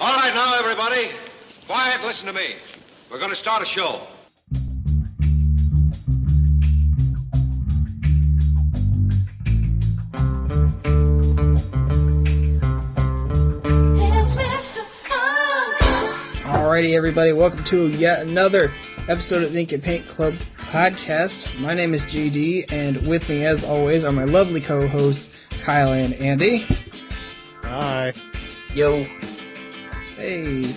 All right, now, everybody, quiet, listen to me. We're going to start a show. Alrighty, everybody, welcome to yet another episode of the Ink and Paint Club podcast. My name is JD, and with me, as always, are my lovely co-hosts, Kyle and Andy. Hi. Yo. Hey.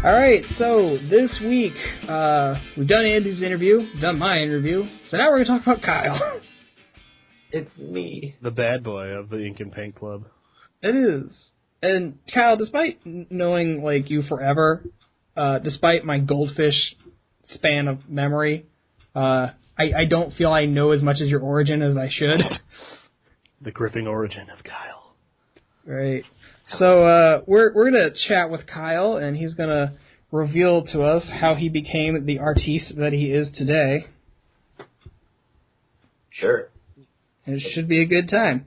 Alright, so this week, we've done Andy's interview, done my interview, so now we're going to talk about Kyle. It's me. The bad boy of the Ink and Paint Club. It is. And Kyle, despite knowing, like, you forever, despite my goldfish span of memory, I don't feel I know as much as your origin as I should. The gripping origin of Kyle. Right. So we're gonna chat with Kyle, and he's gonna reveal to us how he became the artiste that he is today. Sure. And it should be a good time.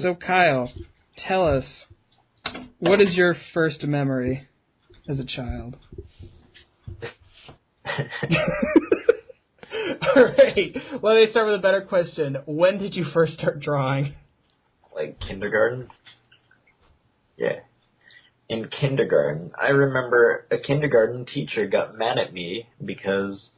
So Kyle, tell us, what is your first memory as a child? Alright, let me start with a better question. When did you first start drawing? Like kindergarten? Yeah. In kindergarten, I remember a kindergarten teacher got mad at me because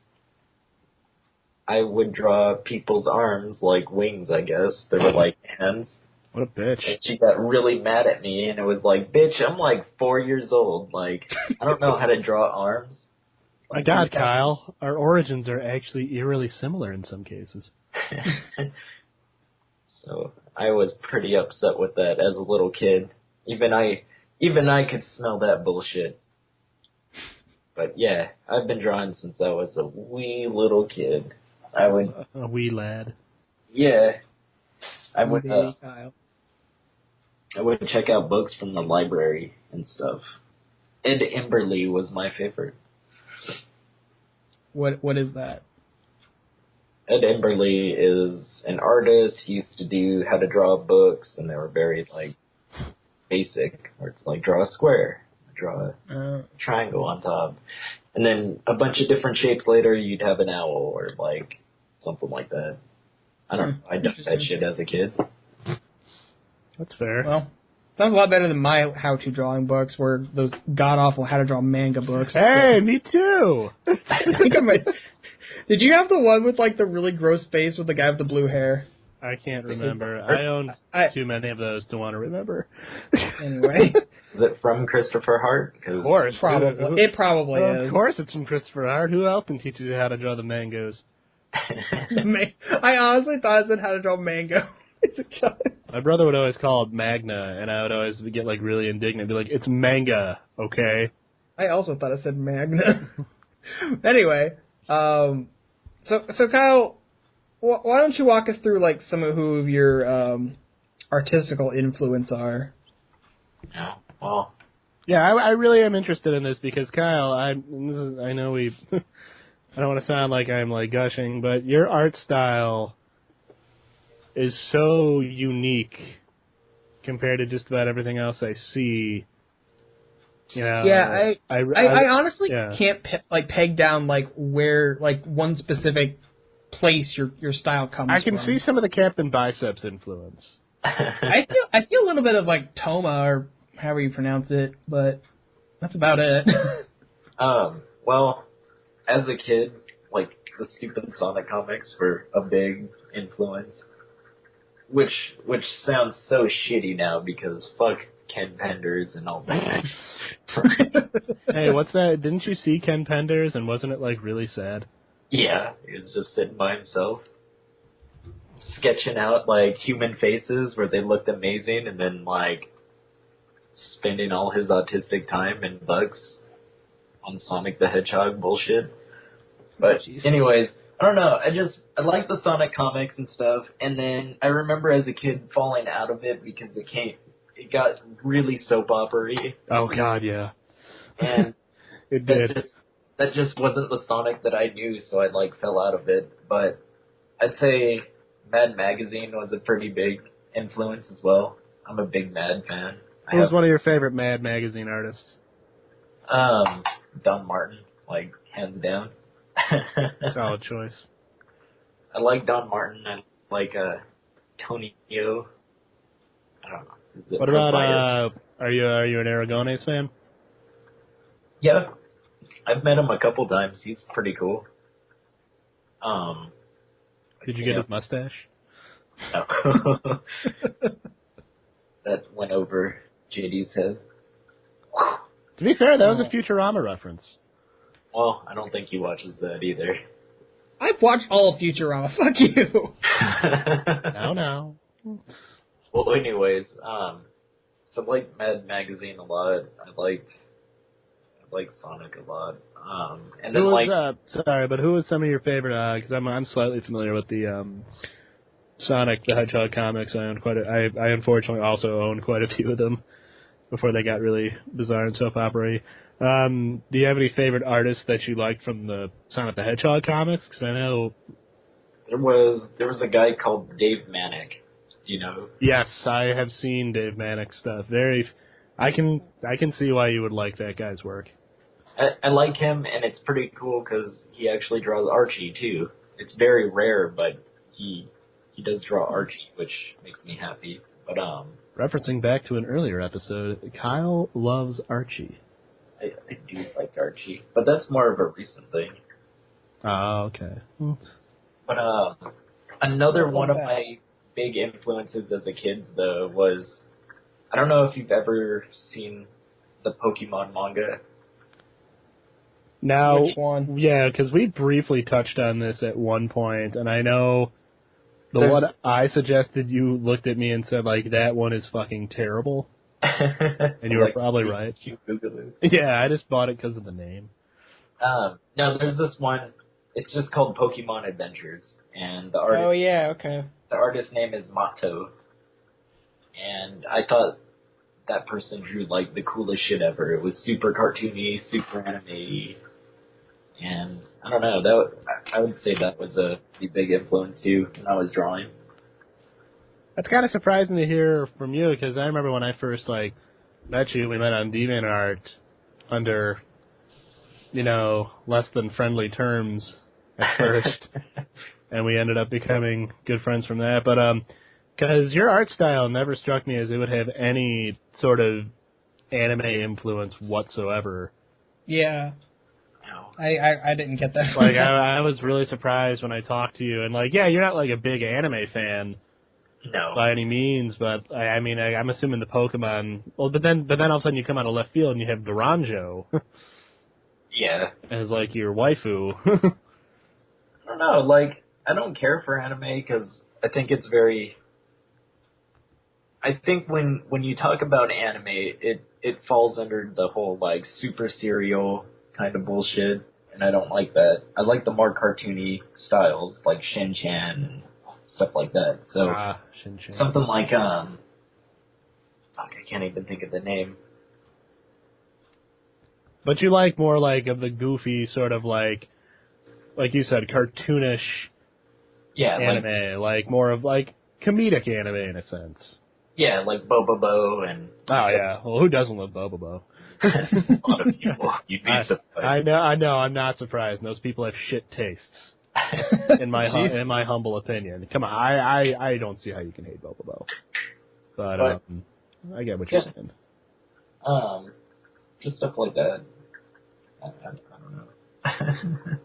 I would draw people's arms like wings, I guess. They were like hands. What a bitch. And she got really mad at me, and it was like, bitch, I'm like 4 years old. Like, I don't know how to draw arms. My God, Kyle, our origins are actually eerily similar in some cases. So I was pretty upset with that as a little kid. Even I could smell that bullshit. But yeah, I've been drawing since I was a wee little kid. A wee lad. Yeah. I would Kyle. I would check out books from the library and stuff. Ed Emberley was my favorite. What is that? Ed Emberley is an artist. He used to do how to draw books, and they were very, like, basic. Or it's like, draw a square, draw a triangle on top. And then a bunch of different shapes later, you'd have an owl or, like, something like that. I don't know. I done that shit as a kid. That's fair. Well, sounds a lot better than my how-to drawing books, where those god-awful how-to-draw manga books. Hey, me too! I think I might... Did you have the one with, like, the really gross face with the guy with the blue hair? I can't remember. I own too many of those to want to remember. Anyway. Is it from Christopher Hart? Of course. Probably. It probably is. Of course it's from Christopher Hart. Who else can teach you how to draw the mangoes? I honestly thought it said how to draw mango. It's a child. My brother would always call it Magna, and I would always get, like, really indignant. Be like, it's manga, okay? I also thought it said Magna. Anyway, so Kyle, why don't you walk us through, like, some of who your artistical influence are? No. Well. Yeah, I really am interested in this because, Kyle, I know we... I don't want to sound like I'm, like, gushing, but your art style is so unique compared to just about everything else I see. You know, yeah, I honestly yeah. can't peg down like where like one specific place your style comes from. I can see some of the Captain Biceps influence. I feel a little bit of like Toma or however you pronounce it, but that's about it. Well, as a kid, like the stupid Sonic comics were a big influence. Which sounds so shitty now because fuck Ken Penders and all that. Hey, what's that? Didn't you see Ken Penders and wasn't it like really sad? Yeah, he was just sitting by himself, sketching out like human faces where they looked amazing, and then like spending all his autistic time in bugs on Sonic the Hedgehog bullshit. But anyways. I don't know, I like the Sonic comics and stuff, and then I remember as a kid falling out of it because it got really soap opera-y. Oh god, yeah. And it did. That just wasn't the Sonic that I knew, so I like fell out of it. But I'd say Mad Magazine was a pretty big influence as well. I'm a big Mad fan. Who was one of your favorite Mad Magazine artists? Don Martin, like, hands down. Solid choice. I like Don Martin. I like Tony Yo. I don't know. What about are you an Aragones fan? Yeah, I've met him a couple times. He's pretty cool. Did you get his mustache? No. That went over JD's head. To be fair, that was a Futurama reference. Well, I don't think he watches that either. I've watched all of Futurama. Fuck you. No. Well, anyways, so I like Mad Magazine a lot. I like Sonic a lot. And then Who was sorry, but who was some of your favorite? Because I'm slightly familiar with the Sonic the Hedgehog comics. I unfortunately also owned quite a few of them before they got really bizarre and soap opera-y. Do you have any favorite artists that you liked from the Sonic the Hedgehog comics? Because I know there was a guy called Dave Manick. Do you know? Yes, I have seen Dave Manick's stuff. I can see why you would like that guy's work. I like him, and it's pretty cool because he actually draws Archie too. It's very rare, but he does draw Archie, which makes me happy. But referencing back to an earlier episode, Kyle loves Archie. I do like Archie, but that's more of a recent thing. Oh, okay. But another one of my big influences as a kid, though, was, I don't know if you've ever seen the Pokemon manga. Now, Which one? Yeah, because we briefly touched on this at one point, and I know one I suggested, you looked at me and said, like, that one is fucking terrible. And you were probably right. You Google it. Yeah, I just bought it because of the name. No, there's this one. It's just called Pokemon Adventures, and the artist. Oh yeah, okay. The artist's name is Mato, and I thought that person drew like the coolest shit ever. It was super cartoony, super anime, and I don't know. I would say that was a pretty big influence too when I was drawing. That's kind of surprising to hear from you, because I remember when I first met you, we met on DeviantArt under, less than friendly terms at first, and we ended up becoming good friends from that. But because your art style never struck me as it would have any sort of anime influence whatsoever. Yeah. I didn't get that. Like I was really surprised when I talked to you, and you're not like a big anime fan. No. By any means, but I'm assuming the Pokemon. Well, but then all of a sudden you come out of left field and you have Duranjo. Yeah. As like your waifu. I don't know. I don't care for anime because I think it's very. I think when you talk about anime, it falls under the whole super serial kind of bullshit, and I don't like that. I like the more cartoony styles like Shin-Chan and stuff like that. So Shin-Chan. something like fuck, I can't even think of the name. But you like more of the goofy sort of like you said, cartoonish anime, like more of comedic anime in a sense. Yeah, like Bobobo and. Oh yeah, well who doesn't love Bobobo? A lot of people. You'd be surprised. I know. I'm not surprised. Those people have shit tastes. in my humble opinion. Come on, I don't see how you can hate Bobobo. But I get what you're saying. Just stuff like that. I don't know.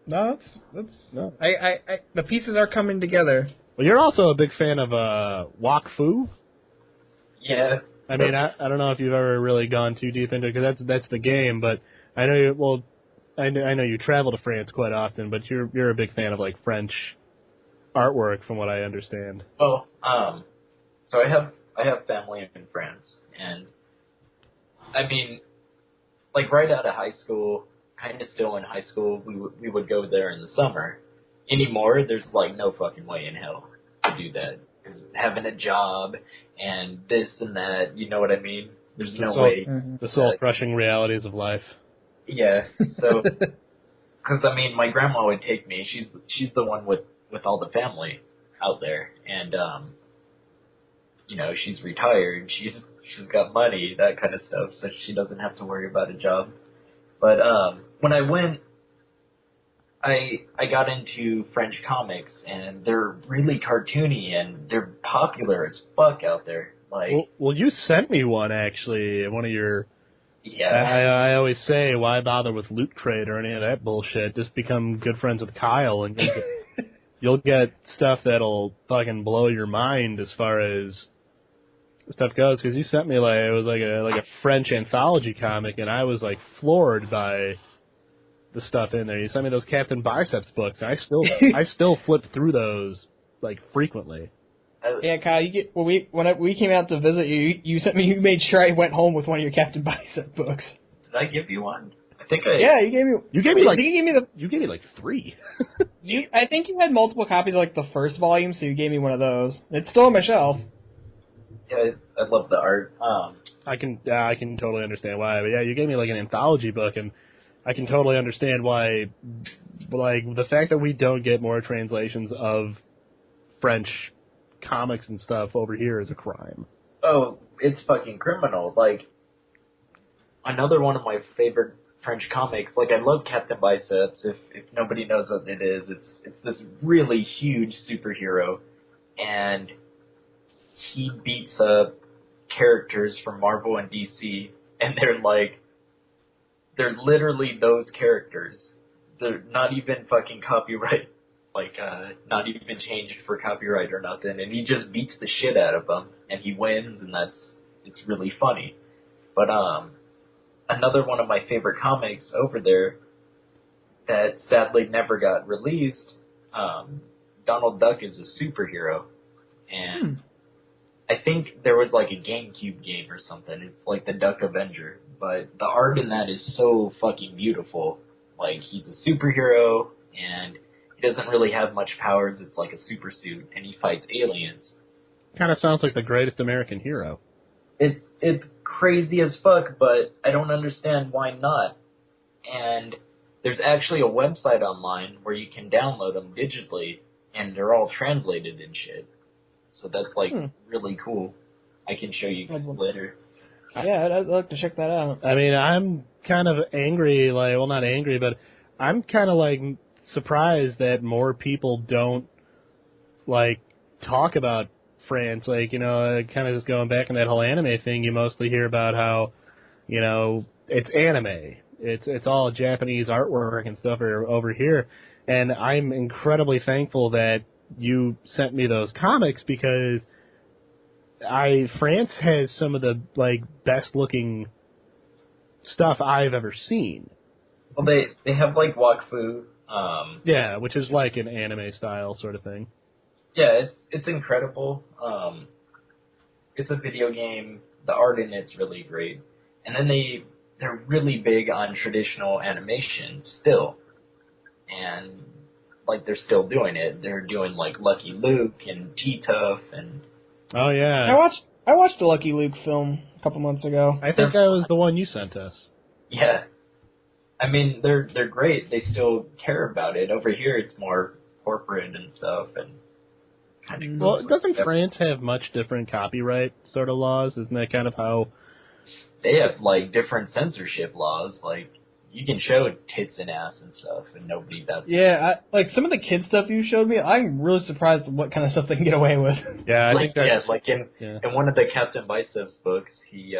No, that's no. I the pieces are coming together. Well, you're also a big fan of Wakfu. Yeah. I mean, I don't know if you've ever really gone too deep into it, because that's the game. But I know I know you travel to France quite often, but you're a big fan of French artwork, from what I understand. Oh, so I have family in France, and I mean, right out of high school, kind of still in high school, we would go there in the summer. Anymore, there's no fucking way in hell to do that. Having a job and this and that, you know what I mean? There's no way. The soul-crushing realities of life. Yeah, so, because my grandma would take me. She's the one with all the family out there, and she's retired. she's got money, that kind of stuff, so she doesn't have to worry about a job. But when I went, I got into French comics, and they're really cartoony, and they're popular as fuck out there. Like, well, you sent me one, actually, one of your... yeah. I always say, why bother with Loot Crate or any of that bullshit? Just become good friends with Kyle, and you'll get stuff that'll fucking blow your mind as far as stuff goes. Because you sent me it was like a French anthology comic, and I was like floored by the stuff in there. You sent me those Captain Biceps books, and I still flip through those like frequently. Yeah, Kyle. When we came out to visit you, you made sure I went home with one of your Captain Bicep books. Did I give you one? I think I... Yeah, you gave me. You gave me like 3. I think you had multiple copies of like the first volume, so you gave me one of those. It's still on my shelf. Yeah, I love the art. I can totally understand why. But yeah, you gave me like an anthology book, and I can totally understand why. Like the fact that we don't get more translations of French comics and stuff over here is a crime. Oh, it's fucking criminal. Like, another one of my favorite French comics, like, I love Captain Biceps. If nobody knows what it is, it's this really huge superhero, and he beats up characters from Marvel and DC, and they're literally those characters. They're not even fucking copyright. Not even changed for copyright or nothing, and he just beats the shit out of them, and he wins, and it's really funny. But, another one of my favorite comics over there that sadly never got released, Donald Duck is a superhero, and I think there was like a GameCube game or something. It's like the Duck Avenger, but the art in that is so fucking beautiful. Like, he's a superhero, and he doesn't really have much powers. It's like a super suit, and he fights aliens. Kind of sounds like the greatest American hero. It's crazy as fuck, but I don't understand why not. And there's actually a website online where you can download them digitally, and they're all translated and shit. So that's like really cool. I can show you guys later. Yeah, I'd like to check that out. I mean, I'm kind of angry, not angry, but I'm kind of like surprised that more people don't like talk about France. Like, you know, kind of just going back in that whole anime thing, you mostly hear about how, you know, it's anime. It's all Japanese artwork and stuff over here. And I'm incredibly thankful that you sent me those comics, because France has some of the like best looking stuff I've ever seen. Well, they have like Wakfu. Yeah, which is like an anime style sort of thing. Yeah, it's incredible. It's a video game. The art in it's really great, and then they're really big on traditional animation still, and like they're still doing it. They're doing like Lucky Luke and T-Tuff and. Oh yeah. I watched a Lucky Luke film a couple months ago. I think that was the one you sent us. Yeah. I mean, they're great. They still care about it. Over here, it's more corporate and stuff, and kind of. Well, doesn't France have much different copyright sort of laws? Isn't that kind of how? They have like different censorship laws. Like, you can show tits and ass and stuff, and nobody does. Yeah, like some of the kid stuff you showed me, I'm really surprised at what kind of stuff they can get away with. Yeah, I think that's. Yeah, like in one of the Captain Biceps books, he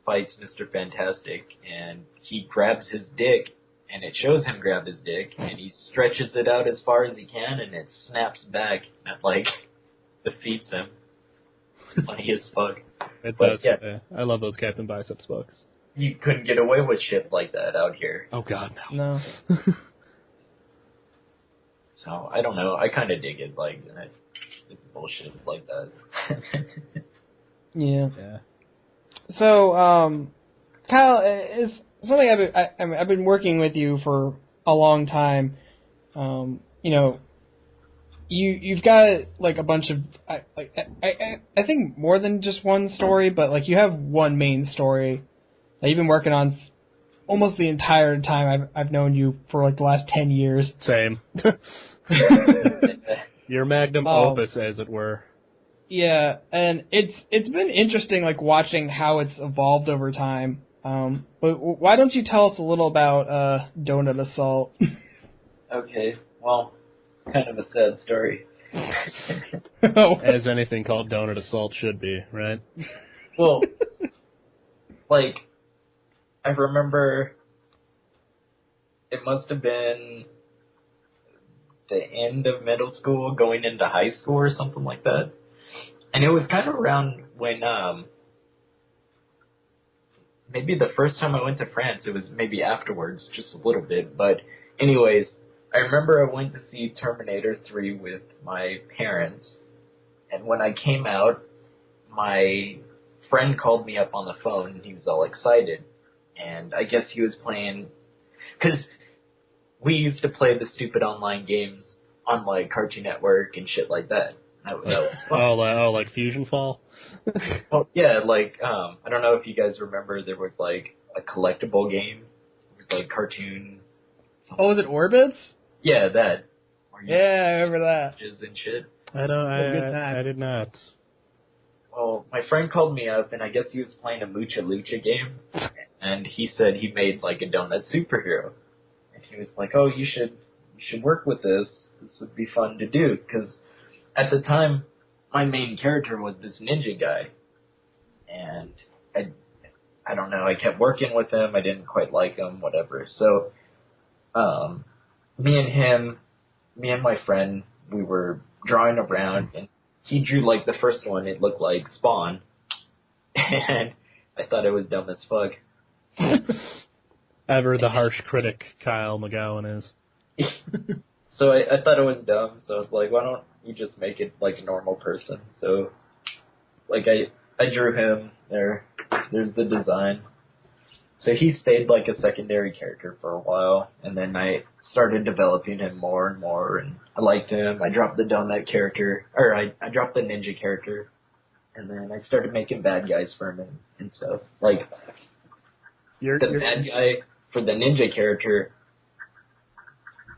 fights Mr. Fantastic, and he grabs his dick, and it shows him grab his dick, and he stretches it out as far as he can, and it snaps back and like defeats him. Funny as fuck. It But, does. yeah. I love those Captain Biceps books. You couldn't get away with shit like that out here. Oh God, No. So I don't know. I kind of dig it. Like, it's bullshit like that. Yeah. Yeah. So, Kyle, is something I've been working with you for a long time. You know, you've got like a bunch of I think more than just one story, but like you have one main story that you've been working on almost the entire time I've known you for like the last 10 years. Same. Your magnum opus, as it were. Yeah, and it's been interesting, like, watching how it's evolved over time. But why don't you tell us a little about Donut Assault? Okay, well, kind of a sad story. Oh. As anything called Donut Assault should be, right? Well, like, I remember it must have been the end of middle school, going into high school or something like that. And it was kind of around when, maybe the first time I went to France, it was maybe afterwards, just a little bit. But anyways, I remember I went to see Terminator 3 with my parents. And when I came out, my friend called me up on the phone, and he was all excited. And I guess he was playing, because we used to play the stupid online games on, like, Cartoon Network and shit like that. That was fun. Like Fusion Fall? Well, yeah, like, I don't know if you guys remember, there was, like, a collectible game. It was, like, cartoon. Oh, was it Orbits? Yeah, that. Yeah, I remember that. And shit. I did not. Well, my friend called me up, and I guess he was playing a Mucha Lucha game, and he said he made, like, a donut superhero. And he was like, oh, you should work with this. This would be fun to do, because at the time, my main character was this ninja guy, and I don't know, I kept working with him, I didn't quite like him, whatever. So, me and my friend, we were drawing around, and he drew, like, the first one, it looked like Spawn, and I thought it was dumb as fuck. Ever the harsh critic Kyle McGowan is. So I thought it was dumb, so I was like, why don't you just make it like a normal person? So, like, I drew him, there's the design. So he stayed like a secondary character for a while, and then I started developing him more and more, and I liked him. I dropped the donut character, or I dropped the ninja character, and then I started making bad guys for him and stuff. Like, the bad guy for the ninja character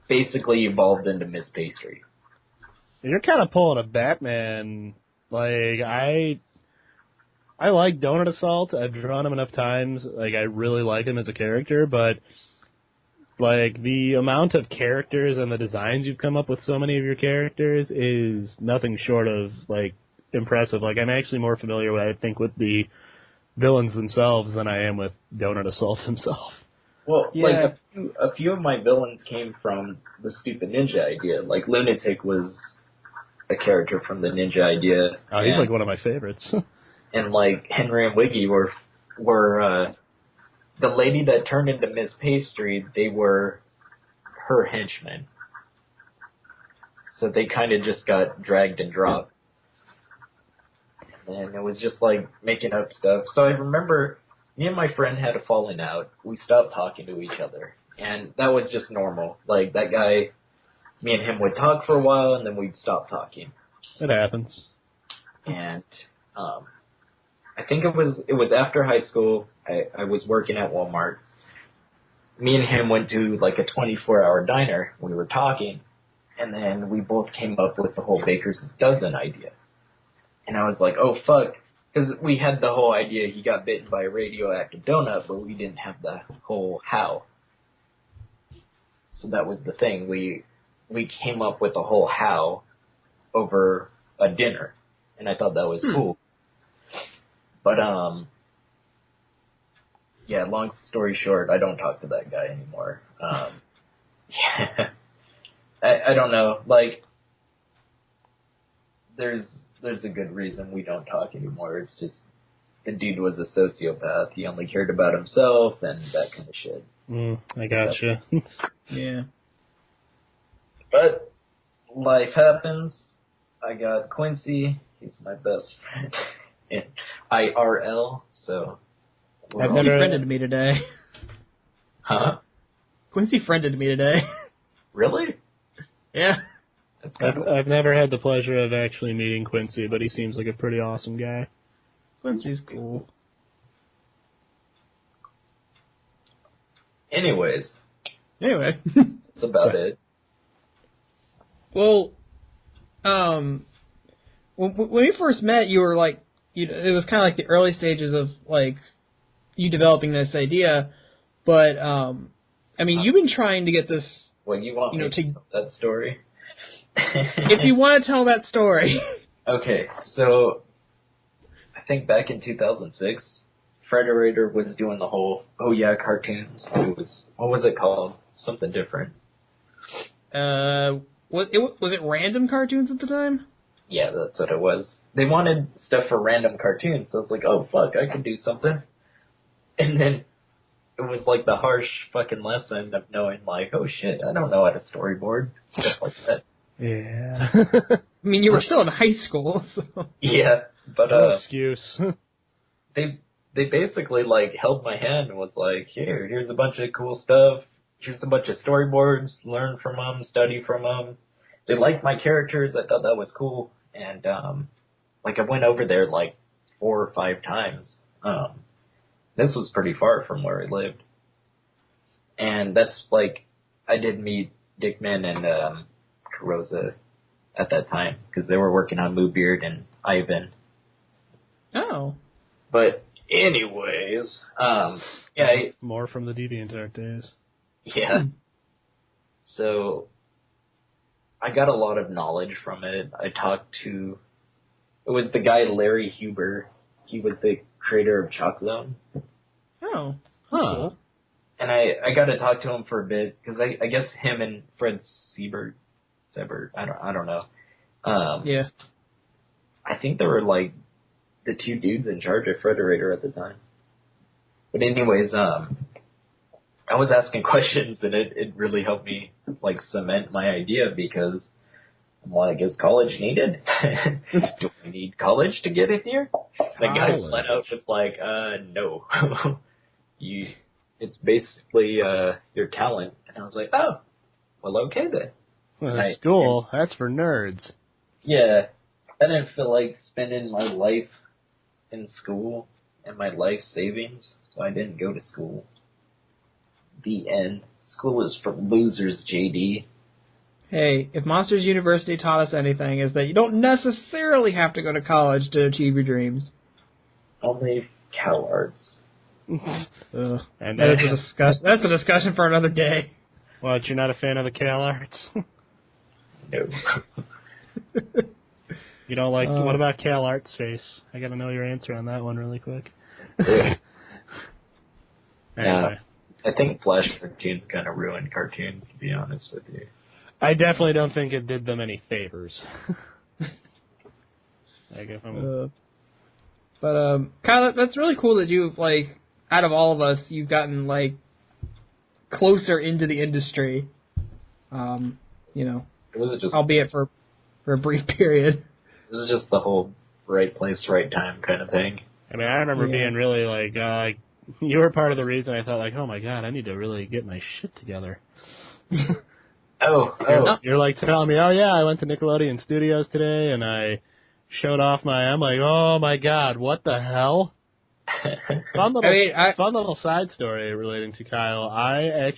basically evolved into Miss Pastry. You're kind of pulling a Batman. Like, I like Donut Assault. I've drawn him enough times. Like, I really like him as a character, but, like, the amount of characters and the designs you've come up with so many of your characters is nothing short of, like, impressive. Like, I'm actually more familiar, I think, with the villains themselves than I am with Donut Assault himself. Well, Yeah. like, a few of my villains came from the stupid ninja idea. Like, Lunatic was a character from the ninja idea. Oh, he's like one of my favorites. And, like, Henry and Wiggy were the lady that turned into Miss Pastry, they were her henchmen. So they kind of just got dragged and dropped. And it was just, like, making up stuff. So I remember me and my friend had a falling out. We stopped talking to each other. And that was just normal. Like, that guy, me and him would talk for a while, and then we'd stop talking. It happens. And I think it was after high school. I was working at Walmart. Me and him went to, like, a 24-hour diner. We were talking. And then we both came up with the whole Baker's Dozen idea. And I was like, oh, fuck. Because we had the whole idea he got bitten by a radioactive donut, but we didn't have the whole how. So that was the thing. We came up with the whole how over a dinner. And I thought that was cool. But, yeah, long story short, I don't talk to that guy anymore. Yeah. I don't know. Like, there's a good reason we don't talk anymore. It's just the dude was a sociopath. He only cared about himself and that kind of shit. I gotcha. Yeah. But life happens. I got Quincy. He's my best friend in IRL. So Quincy friended me today. Huh? Quincy friended me today. Really? Yeah. That's kind of I've never had the pleasure of actually meeting Quincy, but he seems like a pretty awesome guy. Quincy's cool. Anyways, Anyway. that's about it. Well, when we first met, you were like, it was kind of like the early stages of like you developing this idea, but I mean, you've been trying to get this. Well, you want me to tell that story? If you want to tell that story. Okay, so I think back in 2006, Frederator was doing the whole cartoons. What was it called? Something different. Was it random cartoons at the time? Yeah, that's what it was. They wanted stuff for random cartoons, so it's like, oh fuck, I could do something. And then it was like the harsh fucking lesson of knowing, like, oh shit, I don't know how to storyboard. Stuff like that. Yeah. I mean, you were still in high school, so. Yeah, but no excuse. they basically like held my hand and was like, here's a bunch of cool stuff. Here's a bunch of storyboards. Learn from them, study from them. They liked my characters. I thought that was cool, and like I went over there like 4 or 5 times. This was pretty far from where I lived, and that's like I did meet Dickman and Carosa at that time because they were working on Bluebeard and Ivan. Oh. But anyways, More from the DeviantArt days. Yeah. So I got a lot of knowledge from it. It was the guy Larry Huber. He was the creator of Chalk Zone. Oh. Huh. And I got to talk to him for a bit because I guess him and Fred Siebert, I don't know. Yeah. I think they were like the 2 dudes in charge of Frederator at the time. But anyways, I was asking questions and it really helped me like cement my idea because I'm like, is college needed? Do I need college to get in here? The guy flat out was like, no. It's basically your talent. And I was like, oh, well, okay then. Well, school, that's for nerds. Yeah. I didn't feel like spending my life in school and my life savings, so I didn't go to school. The end. School is for losers, JD. Hey, if Monsters University taught us anything, is that you don't necessarily have to go to college to achieve your dreams. Only CalArts. And That's a discussion for another day. What, you're not a fan of the CalArts? No. You don't like... what about CalArts face? I gotta know your answer on that one really quick. Anyway. I think Flash cartoons kind of ruined cartoons, to be honest with you. I definitely don't think it did them any favors. Kyle, that's really cool that you've, like, out of all of us, you've gotten, like, closer into the industry. It was just, albeit for a brief period. This is just the whole right place, right time kind of thing. I mean, I remember being really, like, you were part of the reason I thought, like, oh my god, I need to really get my shit together. You're like telling me, oh yeah, I went to Nickelodeon Studios today and I showed off I'm like, oh my god, what the hell? Fun little side story relating to Kyle. I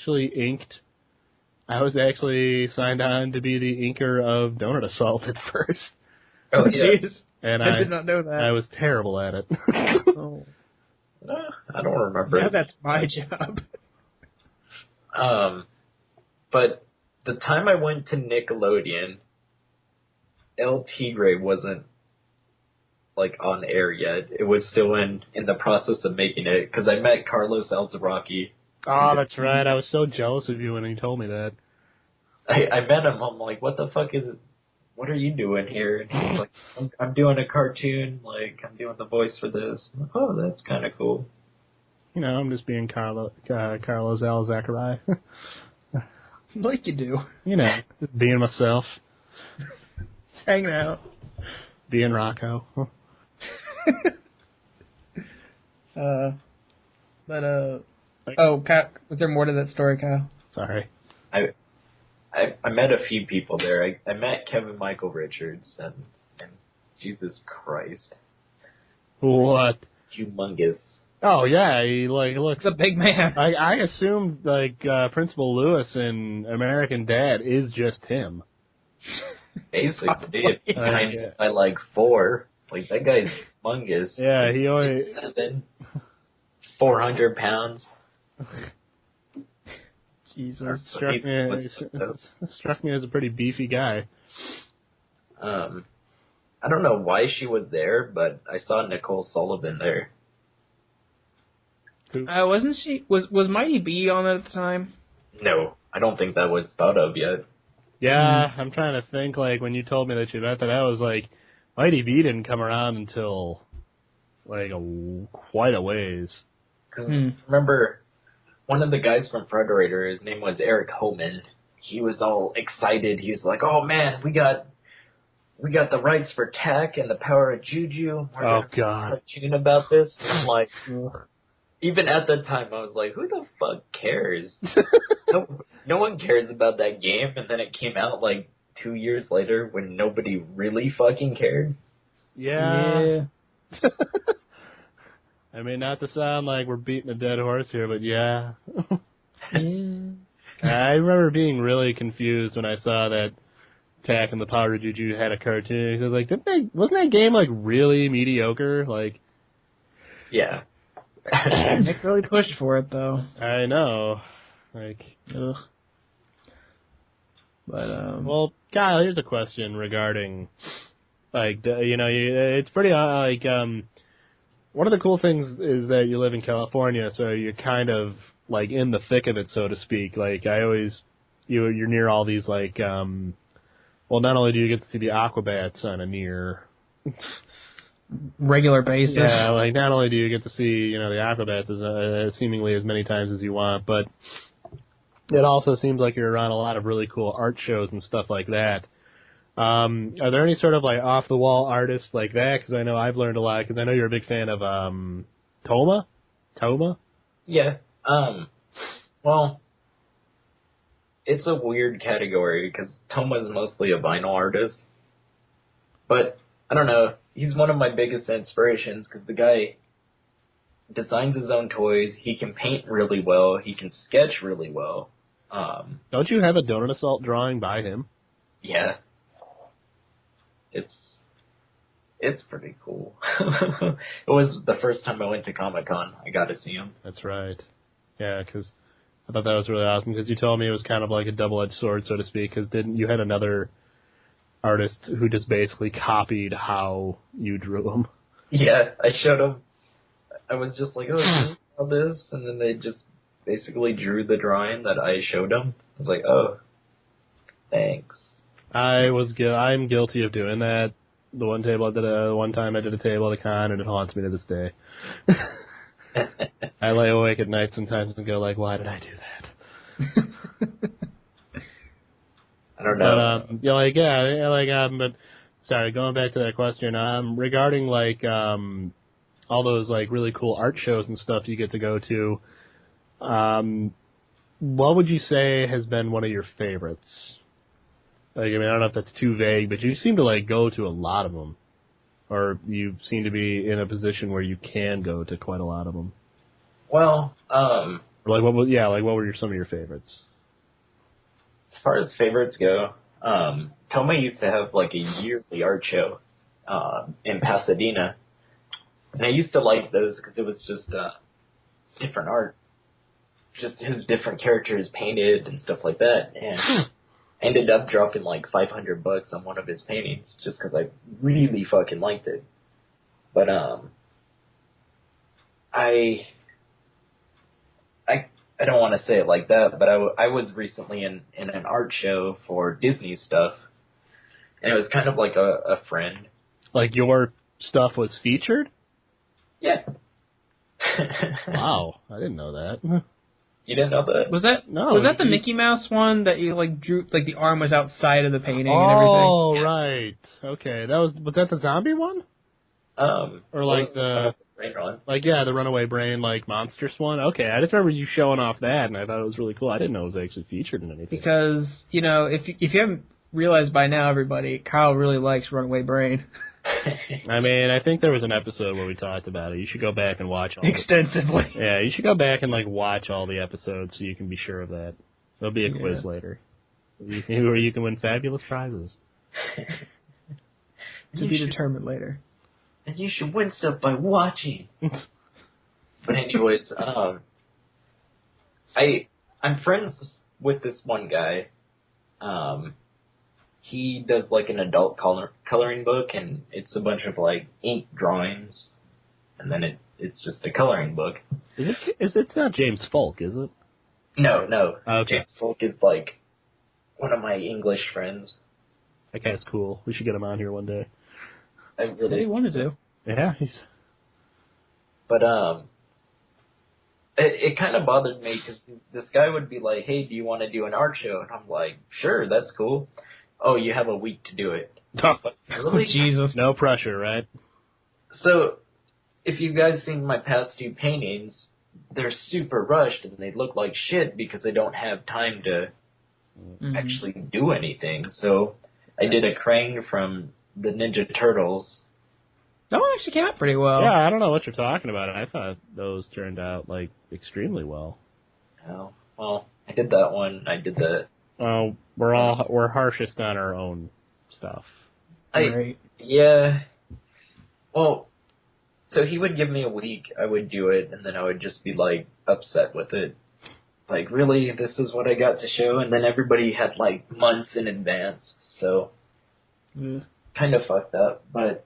was actually signed on to be the inker of Donut Assault at first. Oh, jeez. And I did not know that. I was terrible at it. Oh. I don't remember. Yeah, that's my job. But the time I went to Nickelodeon, El Tigre wasn't like on air yet. It was still in the process of making it because I met Carlos Alzaraki. Oh, that's right. I was so jealous of you when he told me that. I met him. I'm like, what the fuck is it? What are you doing here? And he's like, I'm doing a cartoon. Like, I'm doing the voice for this. I'm like, oh, that's kind of cool. You know, I'm just being Carlos Alzaraki. Like you do. You know, just being myself. Hanging out. Being Rocco. Kyle, was there more to that story, Kyle? Sorry. I met a few people there. I met Kevin Michael Richards and Jesus Christ. What? Humongous. Oh yeah, he looks a big man. I assumed Principal Lewis in American Dad is just him. Basically, if you times it by like 4, like that guy's humongous. Yeah, like he always 6'7", 400 pounds. Jesus. Struck me as a pretty beefy guy. I don't know why she was there, but I saw Nicole Sullivan there. Wasn't she? Was Mighty B on at the time? No, I don't think that was thought of yet. Yeah, I'm trying to think, like, when you told me that you met that, I was like, Mighty B didn't come around until, like, quite a ways. Because remember, one of the guys from Frederator, his name was Eric Homan. He was all excited. He was like, "Oh man, we got the rights for Tech and the Power of Juju. We're oh God, cartoon about this." And I'm like, even at that time, I was like, "Who the fuck cares?" no one cares about that game. And then it came out like 2 years later when nobody really fucking cared. Yeah. I mean, not to sound like we're beating a dead horse here, but yeah. I remember being really confused when I saw that Tack and the Power of Juju had a cartoon. I was like, wasn't that game like really mediocre? Like, yeah. Nick really pushed for it though. I know. Like, ugh. But well, Kyle, here's a question regarding, like, it's pretty like one of the cool things is that you live in California, so you're kind of like in the thick of it, so to speak. Like, you're near all these like, well, not only do you get to see the Aquabats on a near regular basis. Yeah, like not only do you get to see, the Aquabats seemingly as many times as you want, but it also seems like you're around a lot of really cool art shows and stuff like that. Are there any sort of like off-the-wall artists like that? Because I know I've learned a lot, because I know you're a big fan of Toma? Yeah. Well, it's a weird category, because Toma's mostly a vinyl artist. But, I don't know, he's one of my biggest inspirations, because the guy designs his own toys, he can paint really well, he can sketch really well. Don't you have a Donut Assault drawing by him? Yeah. It's pretty cool. It was the first time I went to Comic-Con. I got to see him. That's right. Yeah, because I thought that was really awesome, because you told me it was kind of like a double-edged sword, so to speak, because you had another artist who just basically copied how you drew him. Yeah, I showed him. I was just like, oh, all this, and then they just basically drew the drawing that I showed them. I was like, oh, thanks. I'm guilty of doing that. The one time I did a table at a con, and it haunts me to this day. I lay awake at night sometimes and go like, why did I do that? I don't know. But, but sorry, going back to that question, regarding like all those like really cool art shows and stuff you get to go to, what would you say has been one of your favorites? Like, I mean, I don't know if that's too vague, but you seem to like go to a lot of them, or you seem to be in a position where you can go to quite a lot of them. Well, what were some of your favorites? As far as favorites go, Toma used to have like a yearly art show in Pasadena, and I used to like those because it was just different art, just his different characters painted and stuff like that, and ended up dropping like $500 on one of his paintings just because I really fucking liked it. But I don't want to say it like that, but I was recently in an art show for Disney stuff, and it was kind of like a friend. Like your stuff was featured? Yeah. Wow, I didn't know that. You didn't know that? Was that the Mickey Mouse one that you like drew, like the arm was outside of the painting and everything? Oh, right. Okay, was that the zombie one? Or like the brain run? Like the runaway brain like monstrous one. Okay, I just remember you showing off that, and I thought it was really cool. I didn't know it was actually featured in anything. Because if you haven't realized by now, everybody, Kyle really likes Runaway Brain. I mean, I think there was an episode where we talked about it. You should go back and watch all extensively. Yeah, you should go back and like watch all the episodes so you can be sure of that. There'll be a quiz later, where you can win fabulous prizes. To be determined later. And you should win stuff by watching. But anyways, I'm friends with this one guy. He does like an adult coloring book, and it's a bunch of like ink drawings, and then it's just a coloring book. It's not James Folk, is it? No. Okay. James Folk is like one of my English friends. That guy's cool. We should get him on here one day. I really Said he wanted to. Yeah, But it kind of bothered me because this guy would be like, "Hey, do you want to do an art show?" And I'm like, "Sure, that's cool." Oh, you have a week to do it. Oh, Really? Jesus. no pressure, right? So, if you guys seen my past two paintings, they're super rushed and they look like shit because I don't have time to actually do anything. So, I did a Krang from the Ninja Turtles. That one actually came out pretty well. Yeah, I don't know what you're talking about. I thought those turned out like extremely well. Oh, well, I did that one. I did the... We're harshest on our own stuff. Right. Yeah. Well, so he would give me a week, I would do it, and then I would just be, like, upset with it. Like, really? This is what I got to show? And then everybody had, like, months in advance. So, kind of fucked up. But,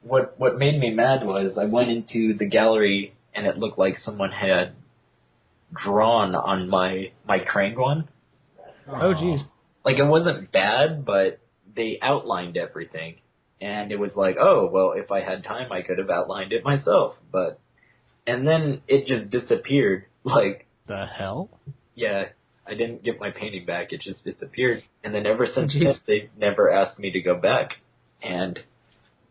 what made me mad was I went into the gallery, and it looked like someone had drawn on my Krang one. Oh, jeez. Like, it wasn't bad, but they outlined everything. And it was like, oh, well, if I had time, I could have outlined it myself. And then it just disappeared. Like... The hell? Yeah, I didn't get my painting back. It just disappeared. And then ever since then, they've never asked me to go back. And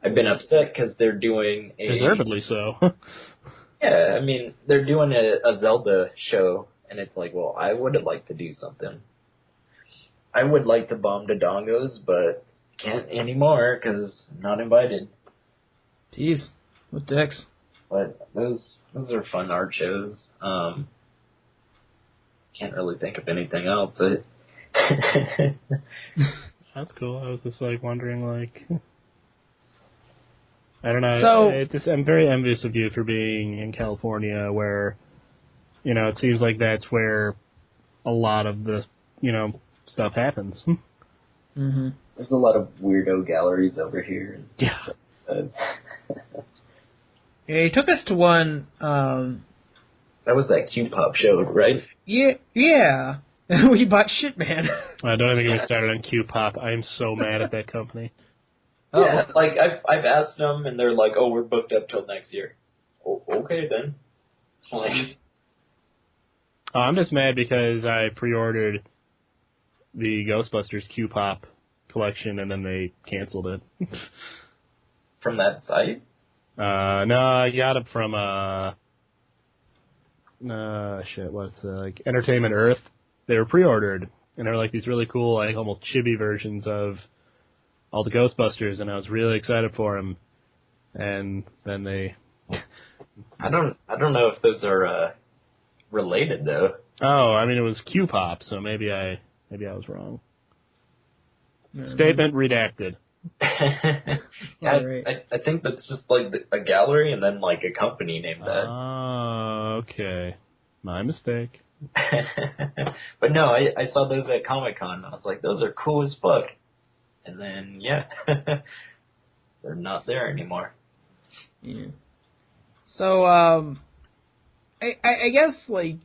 I've been upset because they're doing a... Deservedly so. Yeah, I mean, they're doing a Zelda show, and it's like, well, I would have liked to do something. I would like to bomb the dongos, but can't anymore because I'm not invited. Jeez, what dicks. But those are fun art shows. Can't really think of anything else. That's cool. I was just like wondering, like, I don't know. So I'm very envious of you for being in California, where, you know, it seems like that's where a lot of the, you know, stuff happens. Mm-hmm. There's a lot of weirdo galleries over here. Yeah. Yeah, he took us to one. That was that Q-Pop show, right? Yeah. We bought shit, man. I don't even get me started on Q-Pop. I am so mad at that company. Yeah, like I've asked them, and they're like, "Oh, we're booked up till next year." Oh, okay then. Like, I'm just mad because I pre-ordered the Ghostbusters Q-Pop collection, and then they canceled it. from that site? No, I got it from like Entertainment Earth. They were pre-ordered, and they were like these really cool, like almost chibi versions of all the Ghostbusters, and I was really excited for them. And then they... I don't know if those are related though. Oh, I mean it was Q-Pop, so maybe I was wrong. Mm-hmm. Statement redacted. I think that's just like a gallery and then like a company named that. Oh, okay. My mistake. But no, I saw those at Comic-Con. I was like, those are cool as fuck. And then, yeah, they're not there anymore. Yeah. So, I guess, like,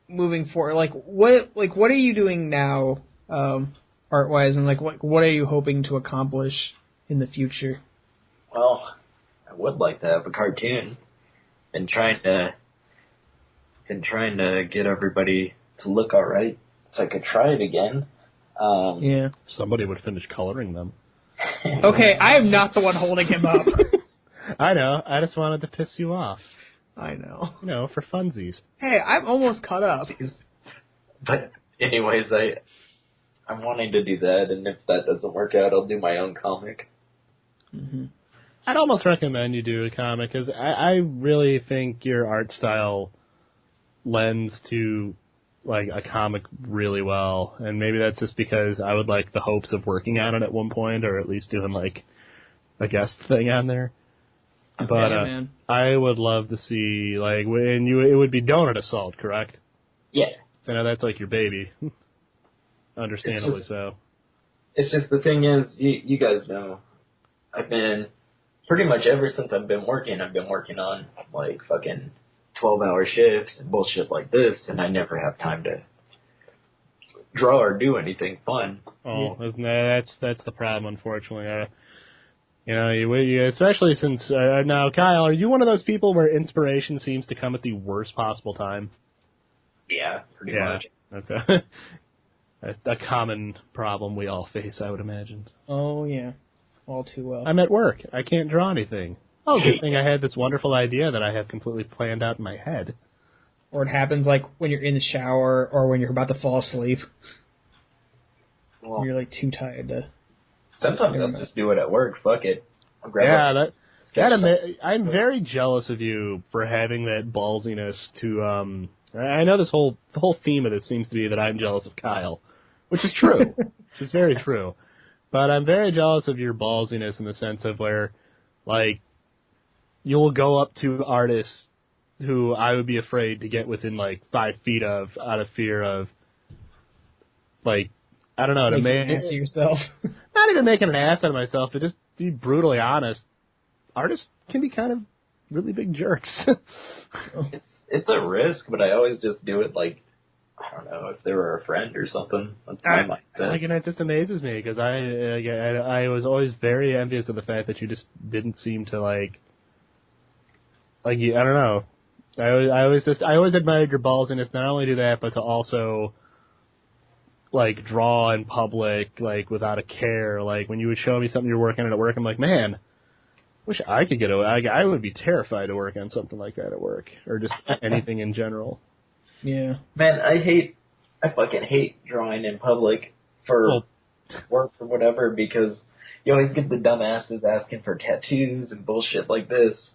moving forward, what are you doing now, art-wise, and, like, what are you hoping to accomplish in the future? Well, I would like to have a cartoon. Been trying to get everybody to look alright, so I could try it again. Yeah. Somebody would finish coloring them. Okay, I am not the one holding him up. I know. I just wanted to piss you off. I know. You know, for funsies. Hey, I'm almost caught up. But anyways, I'm wanting to do that, and if that doesn't work out, I'll do my own comic. Mm-hmm. I'd almost recommend you do a comic, because I really think your art style lends to like a comic really well, and maybe that's just because I would like the hopes of working on it at one point, or at least doing like a guest thing on there. But Yeah, man. I would love to see like it would be Donut Assault, correct? Yeah. So now that's like your baby, understandably so. It's just the thing is, you guys know, I've been pretty much ever since I've been working on like fucking 12-hour shifts and bullshit like this, and I never have time to draw or do anything fun. Oh, that's the problem, unfortunately. You especially since now, Kyle, are you one of those people where inspiration seems to come at the worst possible time? Yeah, pretty much. Okay. A common problem we all face, I would imagine. Oh, yeah. All too well. I'm at work. I can't draw anything. Oh, good thing I had this wonderful idea that I have completely planned out in my head. Or it happens like when you're in the shower or when you're about to fall asleep. Well, you're like too tired to... sometimes I'll just do it at work. Fuck it. I'll grab I'm very jealous of you for having that ballsiness to, I know the whole theme of this seems to be that I'm jealous of Kyle, which is true. Which is very true. But I'm very jealous of your ballsiness in the sense of where, like, you'll go up to artists who I would be afraid to get within, like, 5 feet of out of fear of, like, I don't know, to make an ass of yourself. Not even making an ass out of myself, but just to be brutally honest, artists can be kind of really big jerks. It's a risk, but I always just do it like, I don't know, if they were a friend or something. That's my mindset. Like, and it just amazes me because I was always very envious of the fact that you just didn't seem to like I don't know. I always admired your ballsiness. Not only do that, but to also like draw in public, like without a care. Like when you would show me something you're working on at work, I'm like, man, wish I could get away. I would be terrified to work on something like that at work, or just anything in general. Yeah. Man, I fucking hate drawing in public for work or whatever, because you always get the dumbasses asking for tattoos and bullshit like this,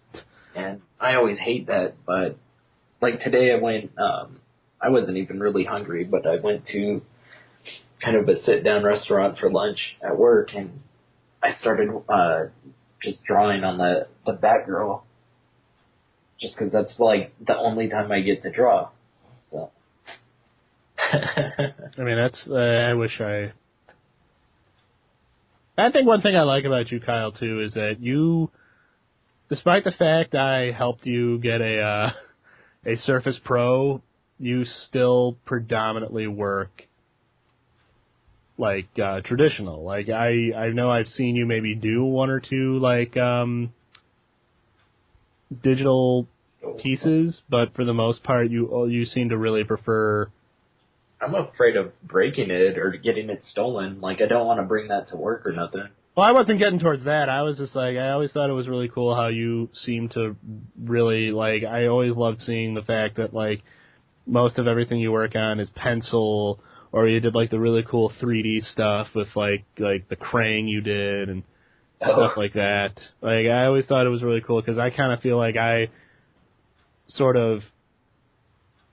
and I always hate that. But like today I went, I wasn't even really hungry, but I went to kind of a sit-down restaurant for lunch at work, and I started just drawing on the Batgirl, just because that's like the only time I get to draw. So. I mean, I wish I think one thing I like about you, Kyle, too, is that you, despite the fact I helped you get a Surface Pro, you still predominantly work like traditional. Like I know I've seen you maybe do one or two like digital pieces, but for the most part you seem to really prefer. I'm afraid of breaking it or getting it stolen. Like I don't want to bring that to work or nothing. Well, I wasn't getting towards that. I was just like, I always thought it was really cool how you seem to really like. I always loved seeing the fact that like most of everything you work on is pencil. Or you did like the really cool 3D stuff with like the Krang you did and stuff like that. Like I always thought it was really cool because I kind of feel like I sort of,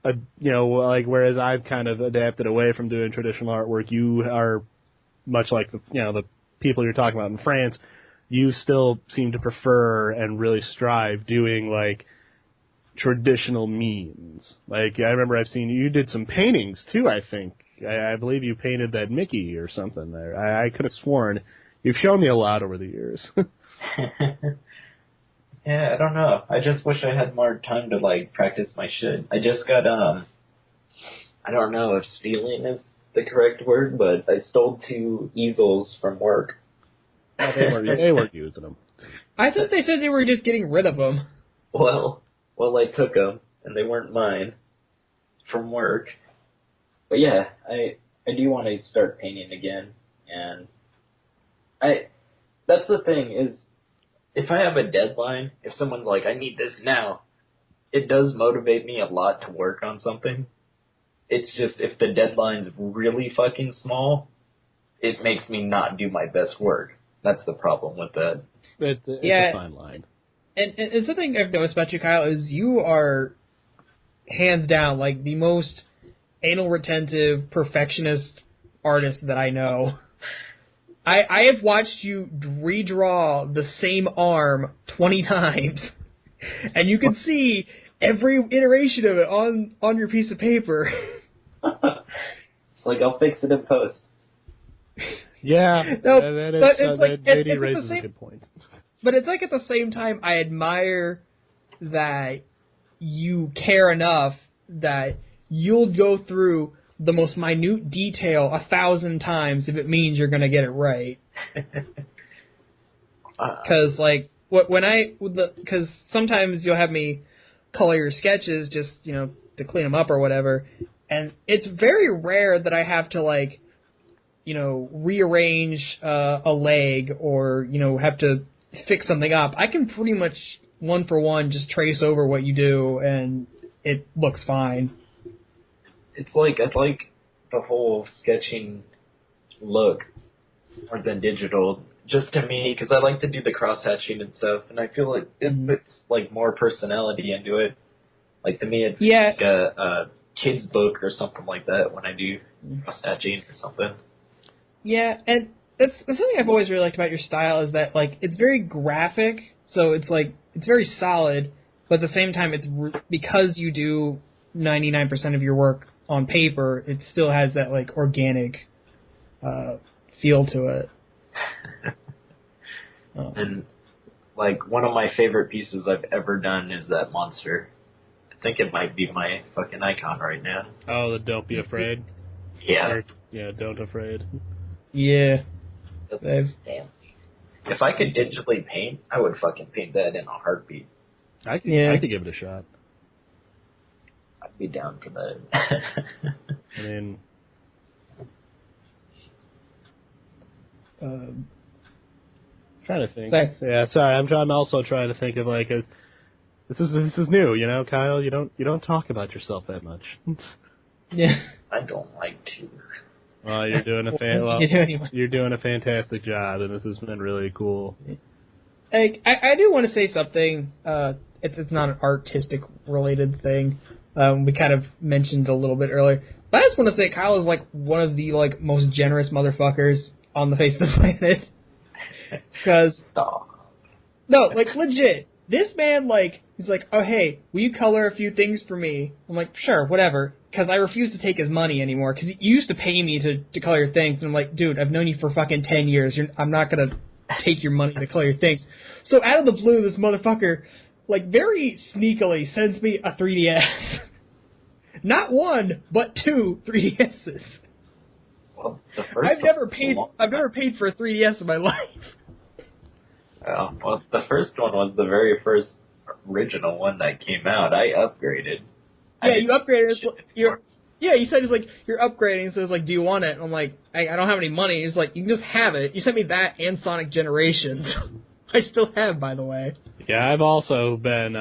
like whereas I've kind of adapted away from doing traditional artwork, you are much like the people you're talking about in France. You still seem to prefer and really strive doing like traditional means. Like I remember I've seen you did some paintings too. I think. I believe you painted that Mickey or something there. I could have sworn. You've shown me a lot over the years. Yeah, I don't know. I just wish I had more time to, like, practice my shit. I just got, I don't know if stealing is the correct word, but I stole 2 easels from work. Oh, they weren't using them. I thought they said they were just getting rid of them. Well, I took them, and they weren't mine, from work. But yeah, I do want to start painting again, and that's the thing is, if I have a deadline, if someone's like, I need this now, it does motivate me a lot to work on something. It's just, if the deadline's really fucking small, it makes me not do my best work. That's the problem with that. It's a fine line. And something I've noticed about you, Kyle, is you are hands down like the most anal retentive perfectionist artist that I know. I have watched you redraw the same arm 20 times, and you can see every iteration of it on your piece of paper. It's like, I'll fix it in post. Yeah, No, that is, but it's like, JD it's raises the same, a good point. But it's like at the same time, I admire that you care enough that you'll go through the most minute detail 1,000 times if it means you're going to get it right. Because, like, because sometimes you'll have me color your sketches just, to clean them up or whatever, and it's very rare that I have to, like, rearrange a leg or, have to fix something up. I can pretty much one for one just trace over what you do, and it looks fine. It's like, I like the whole sketching look more than digital, just to me, because I like to do the cross-hatching and stuff, and I feel like it puts, like, more personality into it. Like, to me, it's like a kid's book or something like that when I do cross-hatching or something. Yeah, and that's something I've always really liked about your style is that, like, it's very graphic, so it's, like, it's very solid, but at the same time, it's because you do 99% of your work on paper, it still has that, like, organic feel to it. And, like, one of my favorite pieces I've ever done is that monster. I think it might be my fucking icon right now. Oh, the Don't Be Afraid? Yeah. Yeah, Don't Afraid. Yeah. Damn. If I could digitally paint, I would fucking paint that in a heartbeat. I could give it a shot. I'd be down for that. I mean... trying to think. Sorry. Yeah, sorry. I'm also trying to think of, like, this is new, Kyle. You don't talk about yourself that much. Yeah. I don't like to. Well, you're doing you're doing a fantastic job, and this has been really cool. I do want to say something. It's not an artistic related thing. We kind of mentioned a little bit earlier, but I just want to say Kyle is like one of the like most generous motherfuckers on the face of the planet. Because no, like legit, this man like he's like, oh hey, will you color a few things for me? I'm like, sure, whatever. Because I refuse to take his money anymore. Because you used to pay me to color your things, and I'm like, dude, I've known you for fucking 10 years. I'm not gonna take your money to color your things. So out of the blue, this motherfucker, like very sneakily, sends me a 3DS. Not one, but 2 3DSs. Well, the first I've never paid for a 3DS in my life. Well, the first one was the very first original one that came out. I upgraded. Yeah, you upgraded. You said it's like you're upgrading, so it's like, do you want it? And I'm like, I don't have any money. He's like, you can just have it. You sent me that and Sonic Generations. I still have, by the way. Yeah, I've also been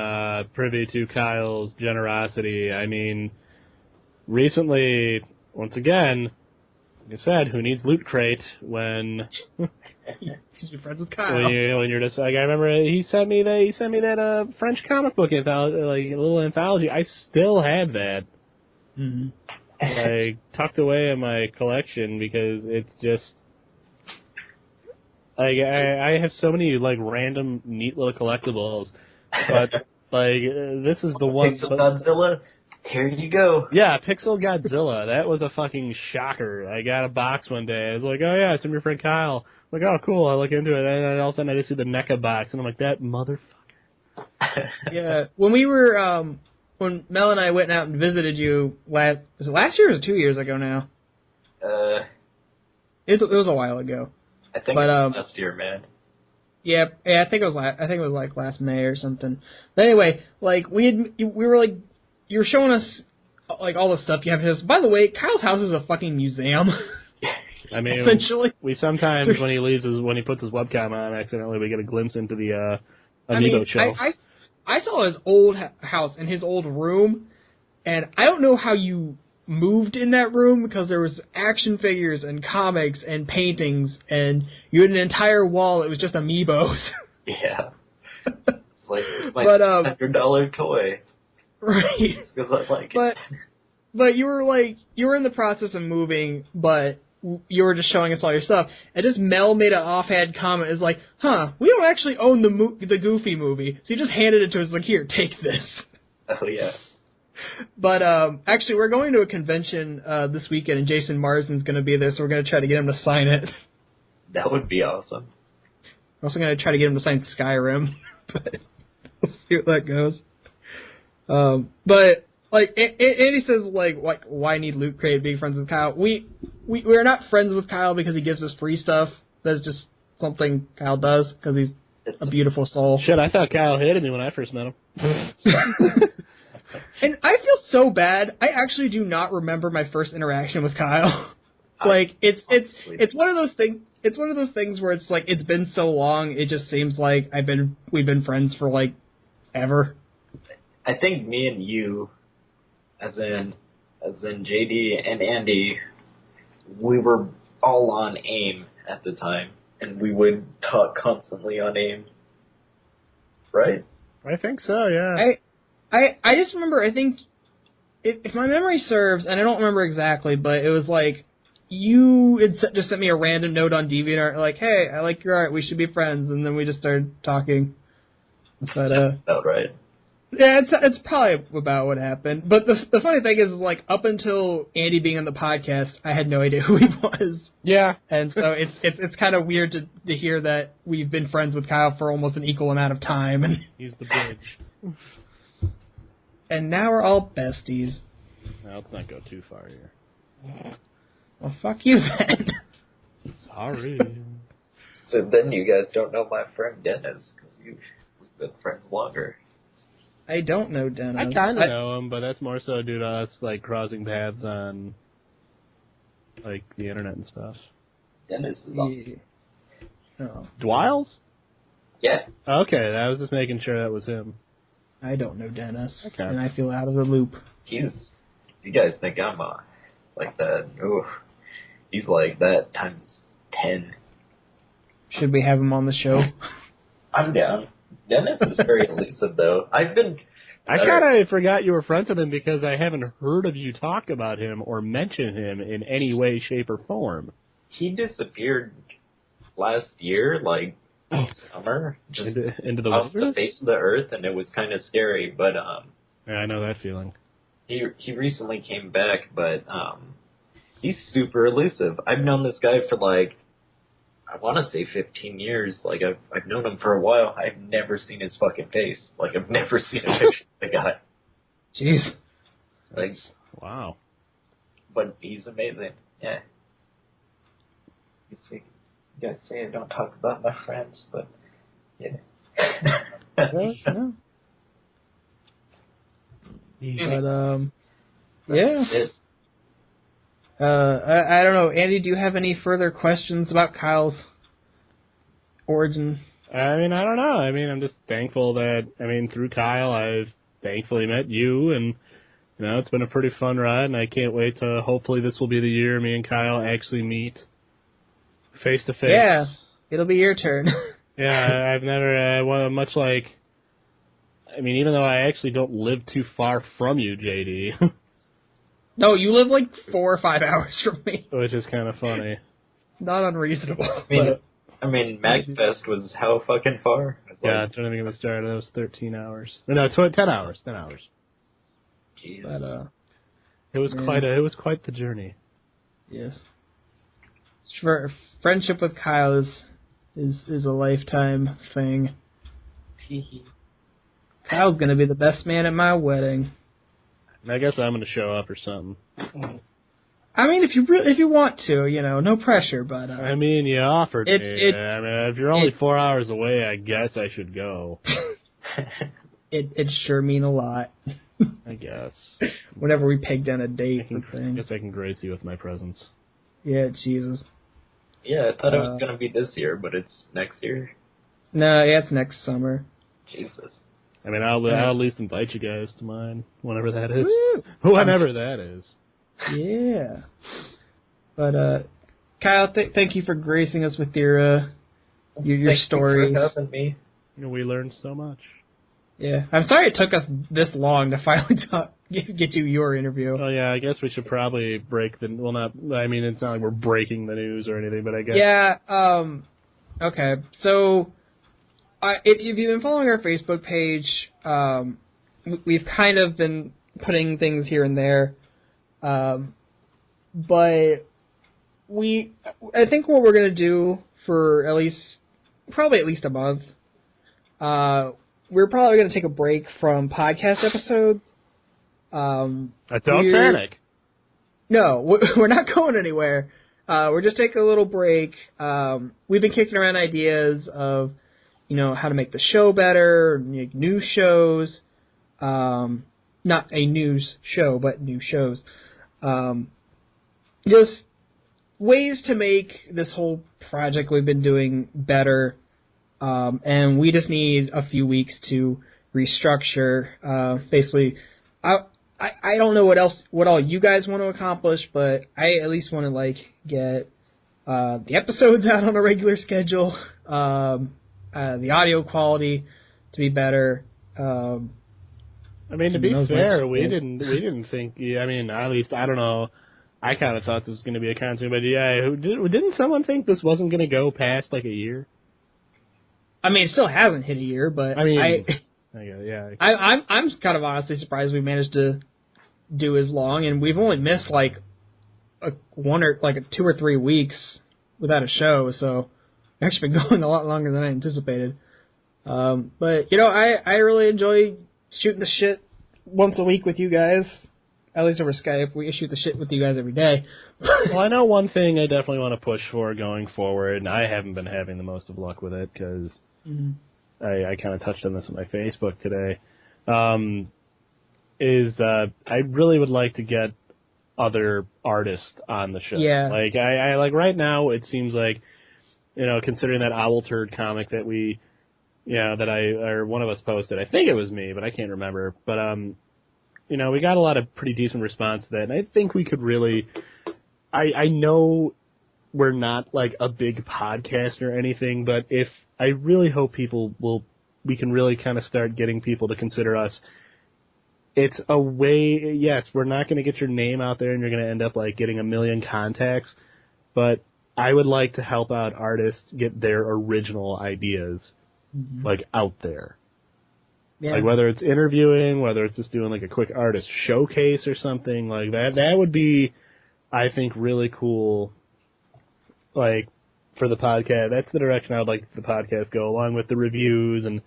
privy to Kyle's generosity. I mean, recently, once again, like I said, who needs Loot Crate when Because you're friends with Kyle. when you're just like, I remember he sent me that French comic book anthology, like a little anthology. I still have that, like tucked away in my collection because it's just like I have so many like random neat little collectibles, but like this is the one. Pixel Godzilla. Here you go. Yeah, Pixel Godzilla. That was a fucking shocker. I got a box one day. I was like, oh yeah, it's from your friend Kyle. I'm like, oh cool. I look into it, and then all of a sudden I just see the NECA box, and I'm like, that motherfucker. Yeah, when we were when Mel and I went out and visited you was it last year or was it 2 years ago now? It was a while ago. I think it was last year, man. Yeah, I think it was like last May or something. But anyway, like we were like. You were showing us, like, all the stuff you have to. By the way, Kyle's house is a fucking museum. I mean, essentially. We sometimes, when he puts his webcam on, accidentally, we get a glimpse into the amiibo shelf. I saw his old house and his old room, and I don't know how you moved in that room because there was action figures and comics and paintings, and you had an entire wall that was just amiibos. Yeah. It's like my $100 toy. Right. Because I like it. But you were in the process of moving, but you were just showing us all your stuff. And just Mel made an offhand comment, is like, we don't actually own the Goofy movie. So he just handed it to us, like, here, take this. Oh, yeah. But, actually, we're going to a convention, this weekend, and Jason Marsden's gonna be there, so we're gonna try to get him to sign it. That would be awesome. We're also gonna try to get him to sign Skyrim, but we'll see what that goes. But, like, Andy says, like, why need Loot Crate being friends with Kyle? We're not friends with Kyle because he gives us free stuff. That's just something Kyle does, because he's a beautiful soul. Shit, I thought Kyle hated me when I first met him. And I feel so bad. I actually do not remember my first interaction with Kyle. Like, it's one of those things. It's one of those things where it's like, it's been so long, it just seems like we've been friends for, like, ever. I think me and you, as in JD and Andy, we were all on AIM at the time, and we would talk constantly on AIM. Right? I think so, yeah. I just remember, I think, if my memory serves, and I don't remember exactly, but it was like, you had just sent me a random note on DeviantArt, like, hey, I like your art, we should be friends, and then we just started talking. But, about right. Yeah, it's probably about what happened. But the funny thing is, like, up until Andy being on the podcast, I had no idea who he was. Yeah. And so it's kind of weird to hear that we've been friends with Kyle for almost an equal amount of time. And He's the bridge. and now we're all besties. Now, let's not go too far here. Well, fuck you then. Sorry. So then you guys don't know my friend Dennis, because we've been friends longer. I don't know Dennis. I kind of know him, but that's more so due to us, like, crossing paths on, like, the internet and stuff. Dennis is awesome. Yeah. Oh. Dwiles? Yeah. Okay, I was just making sure that was him. I don't know Dennis. Okay. And I feel out of the loop. You guys think I'm like that? Oof. He's like that times 10. Should we have him on the show? I'm down. Dennis is very elusive, though. I kind of forgot you were friends with him because I haven't heard of you talk about him or mention him in any way, shape, or form. He disappeared last year, like, summer. Just into the off wilderness? the face of the earth, and it was kind of scary, but, Yeah, I know that feeling. He recently came back, but, he's super elusive. I've known this guy for, like, I want to say 15 years. Like, I've known him for a while. I've never seen his fucking face. Like, I've never seen a picture of the guy. Jeez. Like, Wow. but he's amazing. Yeah. You guys say I don't talk about my friends, but, yeah. No. But, yeah. It, I don't know. Andy, do you have any further questions about Kyle's origin? I mean, I don't know. I mean, I'm just thankful that, through Kyle, I've thankfully met you, and, it's been a pretty fun ride, and I can't wait to, hopefully this will be the year me and Kyle actually meet face to face. Yeah, it'll be your turn. Yeah, I've never, much like, even though I actually don't live too far from you, JD. No, you live like 4 or 5 hours from me. Which is kind of funny. Not unreasonable. MagFest was how fucking far? Yeah, I'm trying to think of the start. That was 13 hours. No, 10 hours. 10 hours. Jeez. But, it was quite the journey. Yes. Friendship with Kyle is a lifetime thing. Kyle's gonna be the best man at my wedding. I guess I'm gonna show up or something. If you want to, no pressure. But you offered me. If you're only 4 hours away, I guess I should go. It'd sure mean a lot. I guess. Whenever we peg down a date for things. I guess I can grace you with my presence. Yeah, Jesus. Yeah, I thought it was gonna be this year, but it's next year. No, yeah, it's next summer. Jesus. I'll at least invite you guys to mine, whenever that is. Woo! Whenever that is. Yeah. But, Kyle, thank you for gracing us with your stories. Thank you for having me. We learned so much. Yeah, I'm sorry it took us this long to finally get you your interview. Oh yeah, I guess we should probably break the. Well, not. I mean, it's not like we're breaking the news or anything, but I guess. Yeah. Okay. So, if you've been following our Facebook page, we've kind of been putting things here and there, but I think what we're gonna do for probably at least a month. We're probably going to take a break from podcast episodes. Don't panic. No, we're not going anywhere. We're just taking a little break. We've been kicking around ideas of, how to make the show better, make new shows. Not a news show, but new shows. Just ways to make this whole project we've been doing better. And we just need a few weeks to restructure. Basically, I don't know what all you guys want to accomplish, but I at least want to get the episodes out on a regular schedule, the audio quality to be better. I mean, to be fair, we didn't think. I mean, at least I don't know. I kind of thought this was going to be a constant, but yeah, didn't someone think this wasn't going to go past a year? I mean, it still hasn't hit a year, but I mean, I'm kind of honestly surprised we managed to do as long, and we've only missed 2 or 3 weeks without a show, so we've actually been going a lot longer than I anticipated. But I really enjoy shooting the shit once a week with you guys. At least over Skype, we shoot the shit with you guys every day. Well, I know one thing I definitely want to push for going forward, and I haven't been having the most of luck with it because I kind of touched on this on my Facebook today, is I really would like to get other artists on the show. Yeah. I right now, it seems like, considering that Owl Turd comic that we, or one of us posted, I think it was me, but I can't remember, but, we got a lot of pretty decent response to that, and I think we could really, I know we're not a big podcast or anything, but I really hope we can really kind of start getting people to consider us. It's a way, yes, we're not going to get your name out there and you're going to end up getting 1 million contacts, but I would like to help out artists get their original ideas, out there. Yeah. Whether it's interviewing, whether it's just doing a quick artist showcase or something like that. That would be, I think, really cool. For the podcast, that's the direction I would like the podcast go, along with the reviews and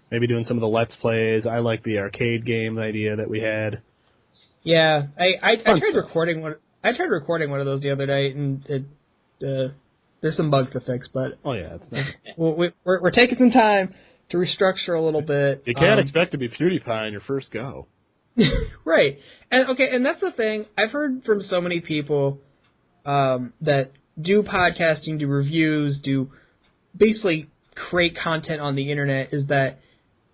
maybe doing some of the Let's Plays. I like the arcade game idea that we had. Yeah, I tried recording one. I tried recording one of those the other night, and there's some bugs to fix. But it's not. we're taking some time to restructure a little bit. You can't expect to be PewDiePie on your first go. Right. And that's the thing. I've heard from so many people that do podcasting, do reviews, do basically create content on the internet, is that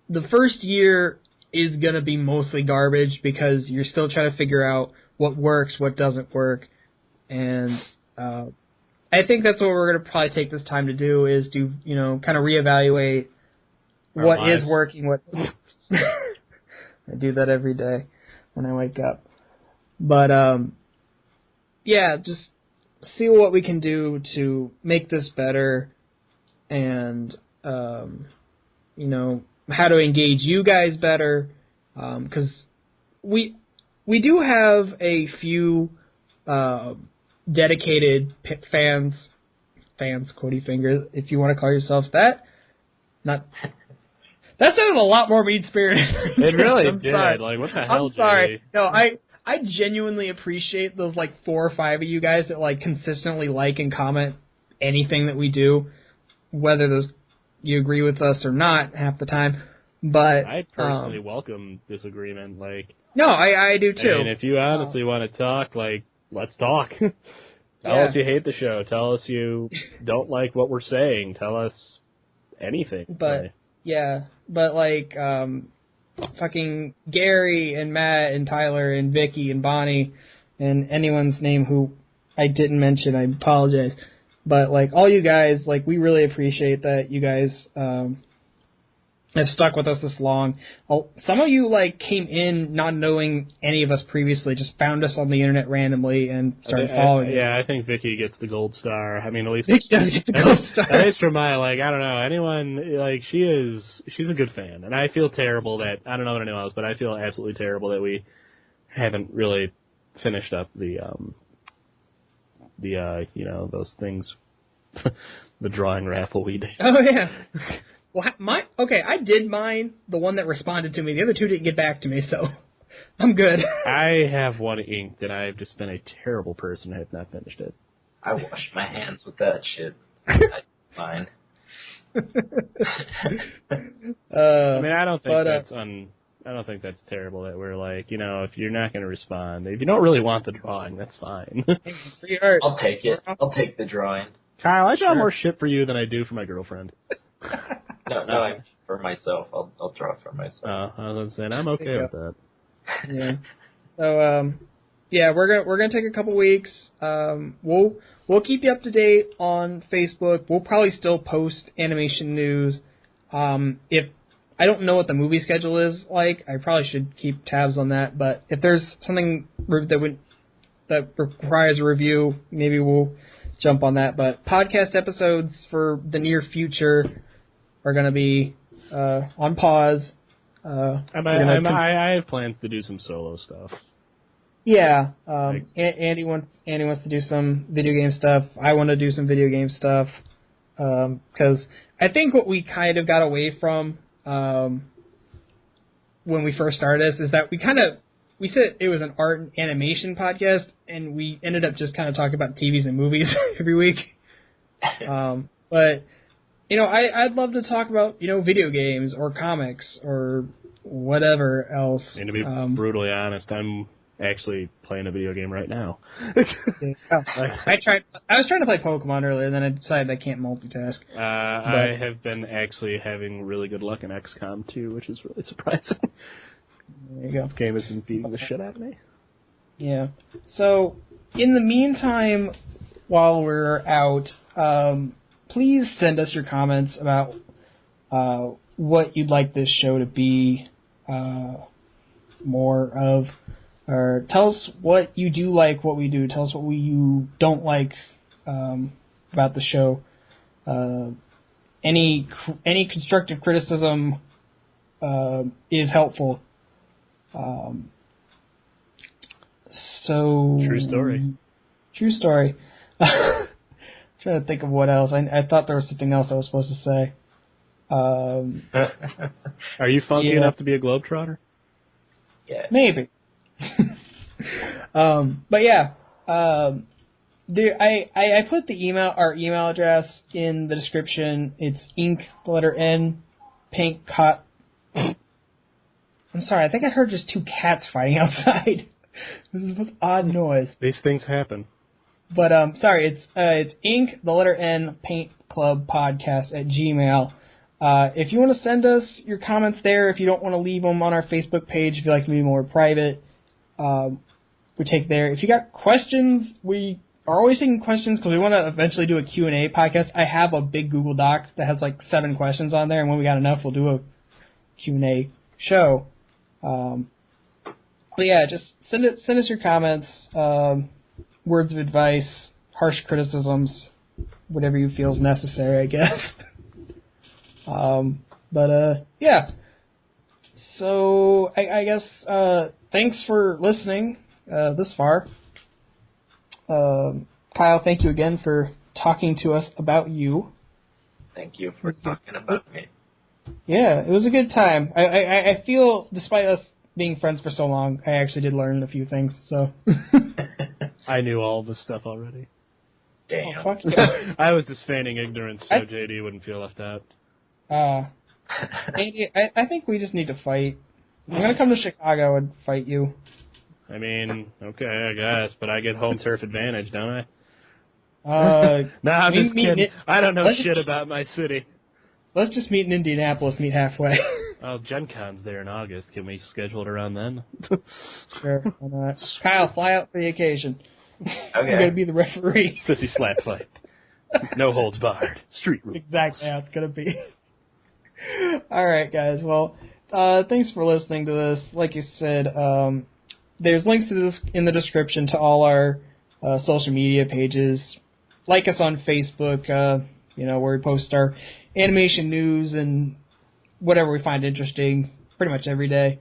the first year is going to be mostly garbage because you're still trying to figure out what works, what doesn't work. And I think that's what we're going to probably take this time to do, is to, kind of reevaluate what is working, what I do that every day when I wake up. But just see what we can do to make this better, and how to engage you guys better, because we do have a few dedicated fans, quotey fingers, if you want to call yourselves that. That sounded a lot more mean-spirited. It really did. Sorry. What the hell, I'm sorry. Jay? No, I genuinely appreciate those 4 or 5 of you guys that consistently like and comment anything that we do, whether you agree with us or not half the time. But I personally welcome disagreement. No, I do too. I mean, if you honestly want to talk, let's talk. Tell us you hate the show. Tell us you don't like what we're saying. Tell us anything. But fucking Gary and Matt and Tyler and Vicky and Bonnie and anyone's name who I didn't mention, I apologize. But all you guys, we really appreciate that you guys have stuck with us this long. Some of you came in not knowing any of us previously, just found us on the internet randomly and started following us. Yeah, I think Vicky gets the gold star. I mean, at least Vicky does get the gold star. At least for my I don't know, anyone she's a good fan, and I feel terrible that I don't know what anyone else, but I feel absolutely terrible that we haven't really finished up the those things, the drawing raffle we did. Oh yeah. Well, I did mine, the one that responded to me. The other two didn't get back to me, so I'm good. I have one inked, and I've just been a terrible person. I have not finished it. I washed my hands with that shit. That's fine. I mean, I don't think I don't think that's terrible that we're if you're not going to respond, if you don't really want the drawing, that's fine. Free art. I'll take it. I'll take the drawing. Kyle, I draw more shit for you than I do for my girlfriend. No, for myself. I'll draw for myself. I was saying I'm okay with that. Yeah. So we're gonna take a couple weeks. We'll keep you up to date on Facebook. We'll probably still post animation news. If I don't know what the movie schedule is like, I probably should keep tabs on that. But if there's something that requires a review, maybe we'll jump on that. But podcast episodes for the near future are going to be on pause. I have plans to do some solo stuff. Yeah, Andy wants to do some video game stuff. I want to do some video game stuff because I think what we kind of got away from when we first started this is that we said it was an art and animation podcast, and we ended up just kind of talking about TVs and movies every week. But I'd love to talk about video games or comics or whatever else. And to be brutally honest, I'm actually playing a video game right now. I was trying to play Pokemon earlier, and then I decided I can't multitask. I have been actually having really good luck in XCOM 2, which is really surprising. There you go. This game has been beating the shit out of me. Yeah. So, in the meantime, while we're out, please send us your comments about what you'd like this show to be more of. Or tell us what you do like, what we do. Tell us what you don't like about the show. Any constructive criticism is helpful. True story. True story. I'm trying to think of what else. I thought there was something else I was supposed to say. Are you funky enough to be a globetrotter? Yeah. Maybe. But yeah, I put our email address in the description. It's inknpaintclub. I'm sorry, I think I heard just two cats fighting outside. This is the most odd noise. These things happen. But sorry, it's inknpaintclubpodcast at Gmail. If you want to send us your comments there, if you don't want to leave them on our Facebook page, if you like to be more private, we take there. If you got questions, we are always taking questions because we want to eventually do a Q&A podcast. I have a big Google Doc that has 7 questions on there, and when we got enough, we'll do a Q&A show. But yeah, just send us your comments, words of advice, harsh criticisms, whatever you feel is necessary, I guess. Yeah. So I guess thanks for listening this far. Kyle, thank you again for talking to us about you. Thank you for talking about me. Yeah, it was a good time. I feel, despite us being friends for so long, I actually did learn a few things. So I knew all this stuff already. Damn. Oh, fuck yeah. I was just feigning ignorance so JD wouldn't feel left out. Andy, I think we just need to fight. I'm gonna come to Chicago and fight you. I mean, okay, I guess, but I get home turf advantage, don't I? I'm just kidding. I don't know shit about my city. Let's just meet in Indianapolis, meet halfway. Oh, Gen Con's there in August. Can we schedule it around then? Sure, why not? Kyle, fly out for the occasion. Okay. I'm gonna be the referee. Sissy slap fight. No holds barred. Street rules. Exactly how it's gonna be. All right, guys. Well, thanks for listening to this. Like you said, there's links to this in the description to all our social media pages. Like us on Facebook, where we post our animation news and whatever we find interesting pretty much every day.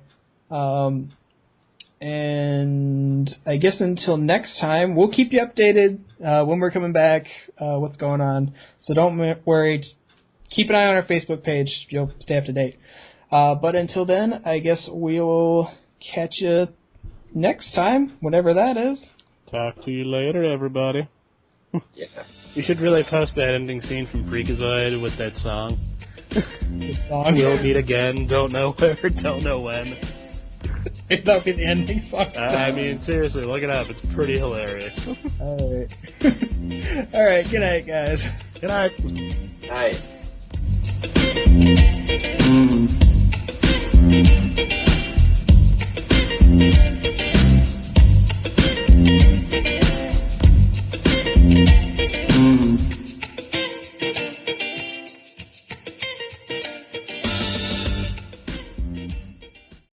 And I guess until next time, we'll keep you updated when we're coming back, what's going on. So don't worry. Keep an eye on our Facebook page. You'll stay up to date. But until then, I guess we'll catch you next time, whatever that is. Talk to you later, everybody. Yeah. You should really post that ending scene from Freakazoid with that song. Good song. We'll meet again, don't know where, don't know when. That'll be the ending song. I mean, seriously, look it up. It's pretty hilarious. Alright. Alright, good night, guys. Good night. Night.